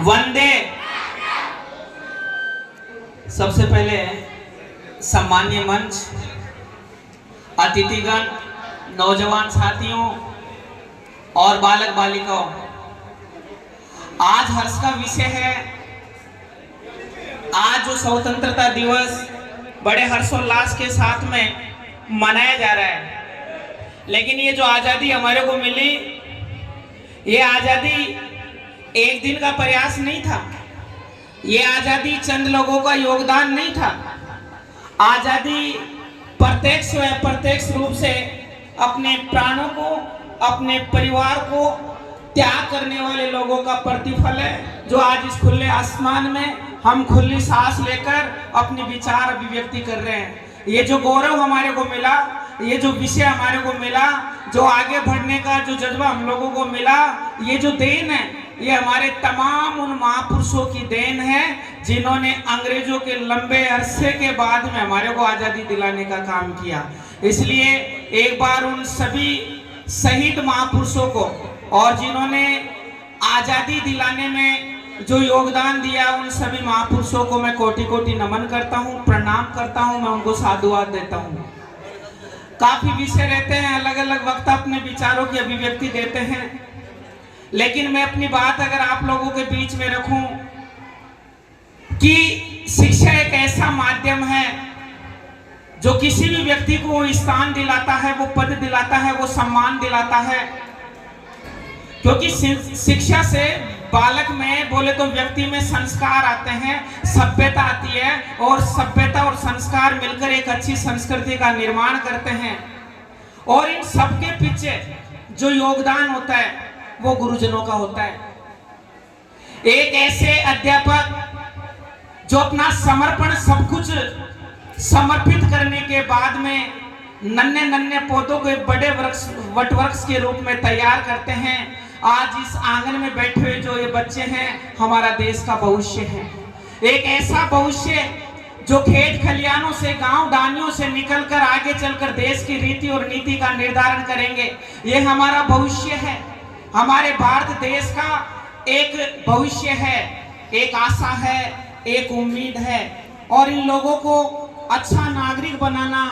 वंदे। सबसे पहले सम्मान्य मंच, अतिथिगण, नौजवान साथियों और बालक बालिकाओं, आज हर्ष का विषय है। आज जो स्वतंत्रता दिवस बड़े हर्षोल्लास के साथ में मनाया जा रहा है, लेकिन ये जो आज़ादी हमारे को मिली, ये आज़ादी एक दिन का प्रयास नहीं था। ये आज़ादी चंद लोगों का योगदान नहीं था। आज़ादी प्रत्यक्ष व अप्रत्यक्ष रूप से अपने प्राणों को, अपने परिवार को त्याग करने वाले लोगों का प्रतिफल है, जो आज इस खुले आसमान में हम खुली सांस लेकर अपने विचार अभिव्यक्ति कर रहे हैं। ये जो गौरव हमारे को मिला, ये जो विषय हमारे को मिला, जो आगे बढ़ने का जो जज्बा हम लोगों को मिला, ये जो देन है, ये हमारे तमाम उन महापुरुषों की देन है, जिन्होंने अंग्रेजों के लंबे अरसे के बाद में हमारे को आज़ादी दिलाने का काम किया। इसलिए एक बार उन सभी शहीद महापुरुषों को और जिन्होंने आज़ादी दिलाने में जो योगदान दिया, उन सभी महापुरुषों को मैं कोटि कोटि नमन करता हूँ, प्रणाम करता हूँ, मैं उनको साधुवाद देता हूँ। काफी विषय रहते हैं, अलग अलग वक्त अपने विचारों की अभिव्यक्ति देते हैं, लेकिन मैं अपनी बात अगर आप लोगों के बीच में रखूं कि शिक्षा एक ऐसा माध्यम है जो किसी भी व्यक्ति को वो स्थान दिलाता है, वो पद दिलाता है, वो सम्मान दिलाता है। क्योंकि शिक्षा से बालक में बोले तो व्यक्ति में संस्कार आते हैं, सभ्यता आती है, और सभ्यता और संस्कार मिलकर एक अच्छी संस्कृति का निर्माण करते हैं। और इन सबके पीछे जो योगदान होता है वो गुरुजनों का होता है। एक ऐसे अध्यापक जो अपना समर्पण सब कुछ समर्पित करने के बाद में नन्हे नन्हे पौधों को एक बड़े वट वृक्ष के रूप में तैयार करते हैं। आज इस आंगन में बैठे हुए जो ये बच्चे हैं, हमारा देश का भविष्य है। एक ऐसा भविष्य जो खेत खलियानों से, गांव डानियों से निकलकर आगे चलकर देश की रीति और नीति का निर्धारण करेंगे। ये हमारा भविष्य है, हमारे भारत देश का एक भविष्य है, एक आशा है, एक उम्मीद है। और इन लोगों को अच्छा नागरिक बनाना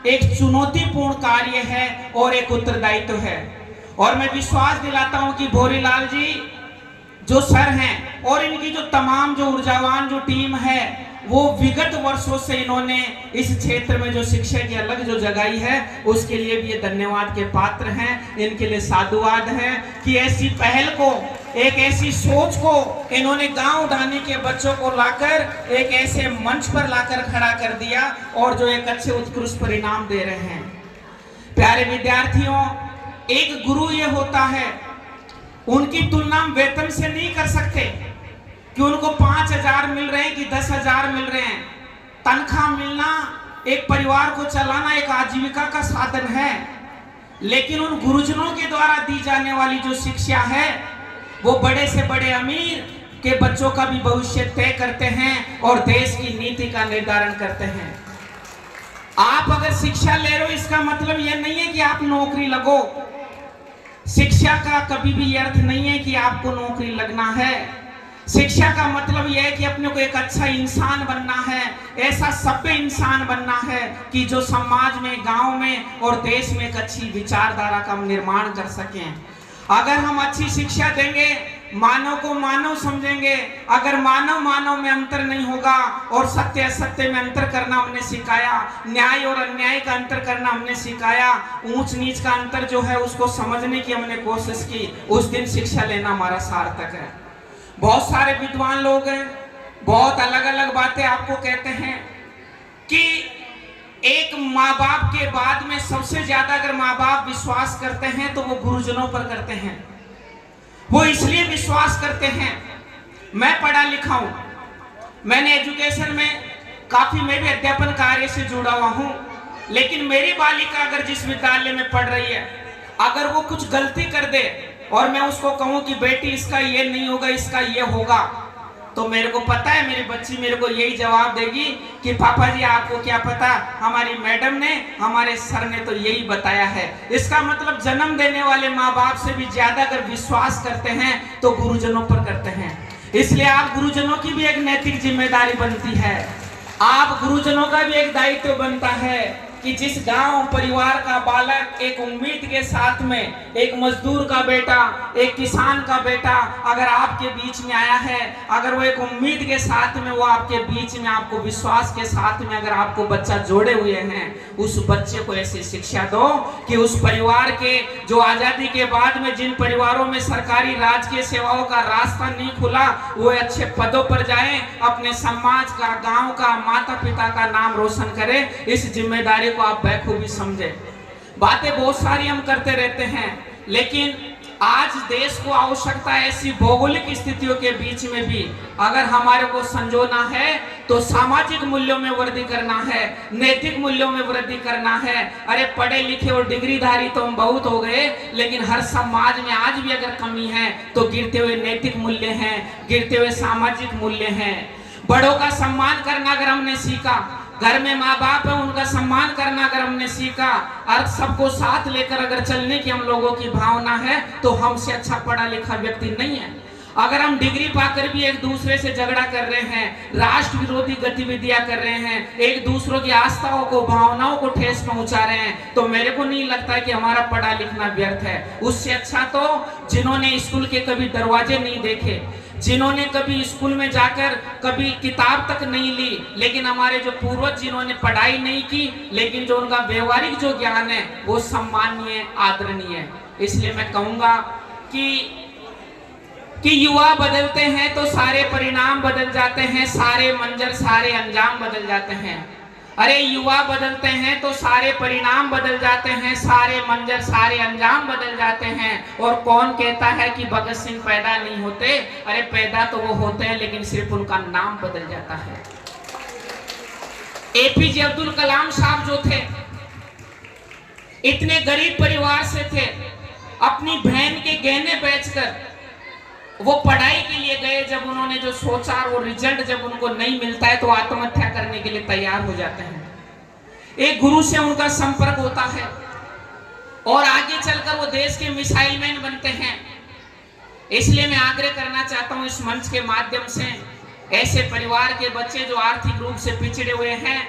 एक चुनौतीपूर्ण कार्य है और एक उत्तरदायित्व है। और मैं विश्वास दिलाता हूं कि भोरीलाल जी जो सर हैं और इनकी जो तमाम जो ऊर्जावान जो टीम है, वो विगत वर्षों से इन्होंने इस क्षेत्र में जो शिक्षा की अलग जो जगाई है, उसके लिए भी ये धन्यवाद के पात्र हैं। इनके लिए साधुवाद है कि ऐसी पहल को, एक ऐसी सोच को इन्होंने गांव डानी के बच्चों को लाकर एक ऐसे मंच पर लाकर खड़ा कर दिया और जो एक अच्छे उत्कृष्ट परिणाम दे रहे हैं। प्यारे विद्यार्थियों, एक गुरु ये होता है, उनकी तुलना हम वेतन से नहीं कर सकते कि उनको 5,000 मिल रहे हैं कि 10,000 मिल रहे हैं। तनख्वाह मिलना एक परिवार को चलाना एक आजीविका का साधन है, लेकिन उन गुरुजनों के द्वारा दी जाने वाली जो शिक्षा है, वो बड़े से बड़े अमीर के बच्चों का भी भविष्य तय करते हैं और देश की नीति का निर्धारण करते हैं। आप अगर शिक्षा ले रहे हो, इसका मतलब यह नहीं है कि आप नौकरी लगो। शिक्षा का कभी भी अर्थ नहीं है कि आपको नौकरी लगना है। शिक्षा का मतलब यह है कि अपने को एक अच्छा इंसान बनना है, ऐसा सभ्य इंसान बनना है कि जो समाज में, गांव में और देश में एक अच्छी विचारधारा का निर्माण कर सकें। अगर हम अच्छी शिक्षा देंगे, मानव को मानव समझेंगे, अगर मानव मानव में अंतर नहीं होगा और सत्य असत्य में अंतर करना हमने सिखाया, न्याय और अन्याय का अंतर करना हमने सिखाया, ऊंच नीच का अंतर जो है उसको समझने की हमने कोशिश की, उस दिन शिक्षा लेना हमारा सार्थक है। बहुत सारे विद्वान लोग हैं, बहुत अलग अलग बातें आपको कहते हैं कि एक माँ बाप के बाद में सबसे ज्यादा अगर माँ बाप विश्वास करते हैं तो वो गुरुजनों पर करते हैं। वो इसलिए विश्वास करते हैं, मैं पढ़ा लिखा हूं, मैंने एजुकेशन में काफी, मैं भी अध्यापन कार्य से जुड़ा हुआ हूं, लेकिन मेरी बालिका अगर जिस विद्यालय में पढ़ रही है, अगर वो कुछ गलती कर दे और मैं उसको कहूं कि बेटी इसका ये नहीं होगा, इसका ये होगा, तो मेरे को पता है मेरी बच्ची मेरे को यही जवाब देगी कि पापा जी आपको क्या पता, हमारी मैडम ने, हमारे सर ने तो यही बताया है। इसका मतलब जन्म देने वाले माँ बाप से भी ज्यादा अगर विश्वास करते हैं तो गुरुजनों पर करते हैं। इसलिए आप गुरुजनों की भी एक नैतिक जिम्मेदारी बनती है, आप गुरुजनों का भी एक दायित्व बनता है कि जिस गांव परिवार का बालक एक उम्मीद के साथ में, एक मजदूर का बेटा, एक किसान का बेटा अगर आपके बीच में आया है, अगर वो एक उम्मीद के साथ में वो आपके बीच में, आपको विश्वास के साथ में अगर आपको बच्चा जोड़े हुए हैं, उस बच्चे को ऐसी शिक्षा दो कि उस परिवार के जो आजादी के बाद में जिन परिवारों में सरकारी राजकीय सेवाओं का रास्ता नहीं खुला, वो अच्छे पदों पर जाएं, अपने समाज का, गांव का, माता पिता का नाम रोशन करें। इस जिम्मेदारी को आप बखूबी समझे। बातें बहुत सारी हम करते रहते हैं, लेकिन आज देश को आवश्यकता है ऐसी भौगोलिक स्थितियों के बीच में भी अगर हमारे को संजोना है तो सामाजिक मूल्यों में वृद्धि करना है, नैतिक मूल्यों में वृद्धि करना है। अरे पढ़े लिखे और डिग्रीधारी तो हम बहुत हो गए, लेकिन हर समाज में आज भी अगर कमी है तो गिरते हुए नैतिक मूल्य हैं, गिरते हुए सामाजिक मूल्य हैं। बड़ों का सम्मान करना अगर हमने सीखा, घर में माँ बाप है उनका सम्मान करना अगर हमने सीखा, और सबको साथ लेकर अगर चलने की हम लोगों की भावना है, तो हमसे अच्छा पढ़ा लिखा व्यक्ति नहीं है। अगर हम डिग्री पाकर भी एक दूसरे से झगड़ा कर रहे हैं, राष्ट्र विरोधी गतिविधियां कर रहे हैं, एक दूसरों की आस्थाओं को, भावनाओं को ठेस पहुंचा रहे हैं, तो मेरे को नहीं लगता कि हमारा पढ़ा लिखना व्यर्थ है। उससे अच्छा तो जिन्होंने स्कूल के कभी दरवाजे नहीं देखे, जिन्होंने कभी स्कूल में जाकर कभी किताब तक नहीं ली, लेकिन हमारे जो पूर्वज जिन्होंने पढ़ाई नहीं की, लेकिन जो उनका व्यवहारिक जो ज्ञान है वो सम्मानीय, आदरणीय है। इसलिए मैं कहूंगा कि युवा बदलते हैं तो सारे परिणाम बदल जाते हैं, सारे मंजर, सारे अंजाम बदल जाते हैं। अरे युवा बदलते हैं तो सारे परिणाम बदल जाते हैं, सारे मंजर, सारे अंजाम बदल जाते हैं। और कौन कहता है कि भगत सिंह पैदा नहीं होते? अरे पैदा तो वो होते हैं, लेकिन सिर्फ उनका नाम बदल जाता है। एपीजे अब्दुल कलाम साहब जो थे, इतने गरीब परिवार से थे, अपनी बहन के गहने बेचकर वो पढ़ाई के लिए गए। जब उन्होंने जो सोचा, वो रिजल्ट जब उनको नहीं मिलता है तो आत्महत्या करने के लिए तैयार हो जाते हैं। एक गुरु से उनका संपर्क होता है और आगे चलकर वो देश के मिसाइल मैन बनते हैं। इसलिए मैं आग्रह करना चाहता हूं इस मंच के माध्यम से, ऐसे परिवार के बच्चे जो आर्थिक रूप से पिछड़े हुए हैं,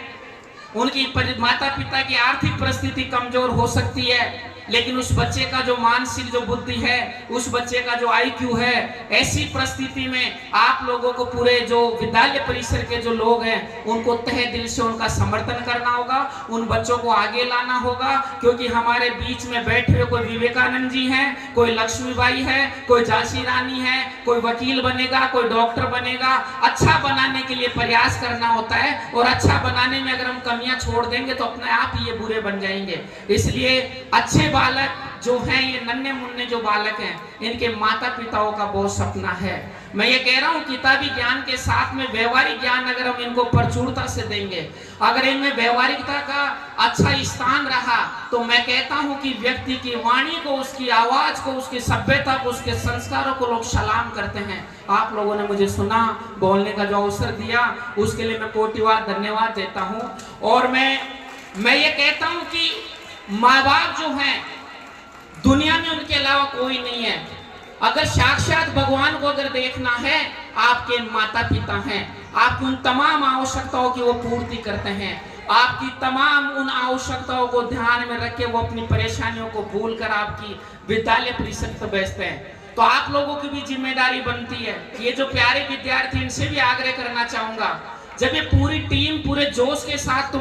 उनकी माता पिता की आर्थिक परिस्थिति कमजोर हो सकती है, लेकिन उस बच्चे का जो मानसिक जो बुद्धि है, उस बच्चे का जो आईक्यू है, ऐसी परिस्थिति में आप लोगों को, पूरे जो विद्यालय परिसर के जो लोग हैं, उनको तहे दिल से उनका समर्थन करना होगा, उन बच्चों को आगे लाना होगा। क्योंकि हमारे बीच में बैठे हुए कोई विवेकानंद जी हैं, कोई लक्ष्मीबाई है, कोई झांसी रानी है, कोई वकील बनेगा, कोई डॉक्टर बनेगा। अच्छा बनाने के लिए प्रयास करना होता है, और अच्छा बनाने में अगर हम कमियां छोड़ देंगे तो अपने आप ही ये बुरे बन जाएंगे। इसलिए अच्छे बालक जो हैं, ये नन्हे मुन्ने जो बालक हैं, इनके माता पिताओं का बहुत सपना है। मैं ये कह रहा हूँ, किताबी ज्ञान के साथ में व्यवहारिक ज्ञान अगर हम इनको प्रचुरता से देंगे, अगर इनमें व्यवहारिकता का अच्छा स्थान रहा, तो मैं कहता हूँ कि व्यक्ति की वाणी को, उसकी आवाज को, उसकी सभ्यता को, उसके संस्कारों को लोग सलाम करते हैं। आप लोगों ने मुझे सुना, बोलने का जो अवसर दिया, उसके लिए मैं कोटिवार धन्यवाद देता हूँ। और मैं ये कहता हूँ कि माँ बाप जो हैं, दुनिया में उनके अलावा कोई नहीं है। अगर साक्षात भगवान को अगर देखना है, आपके माता पिता हैं। आपकी उन तमाम आवश्यकताओं की वो पूर्ति करते हैं। आपकी तमाम उन आवश्यकताओं को ध्यान में रख के वो अपनी परेशानियों को भूलकर आपकी विद्यालय परिषद पर बैठते हैं। तो आप लोगों की भी जिम्मेदारी बनती है। ये जो प्यारे विद्यार्थी, इनसे भी आग्रह करना चाहूंगा, जब ये पूरी टीम पूरे जोश के साथ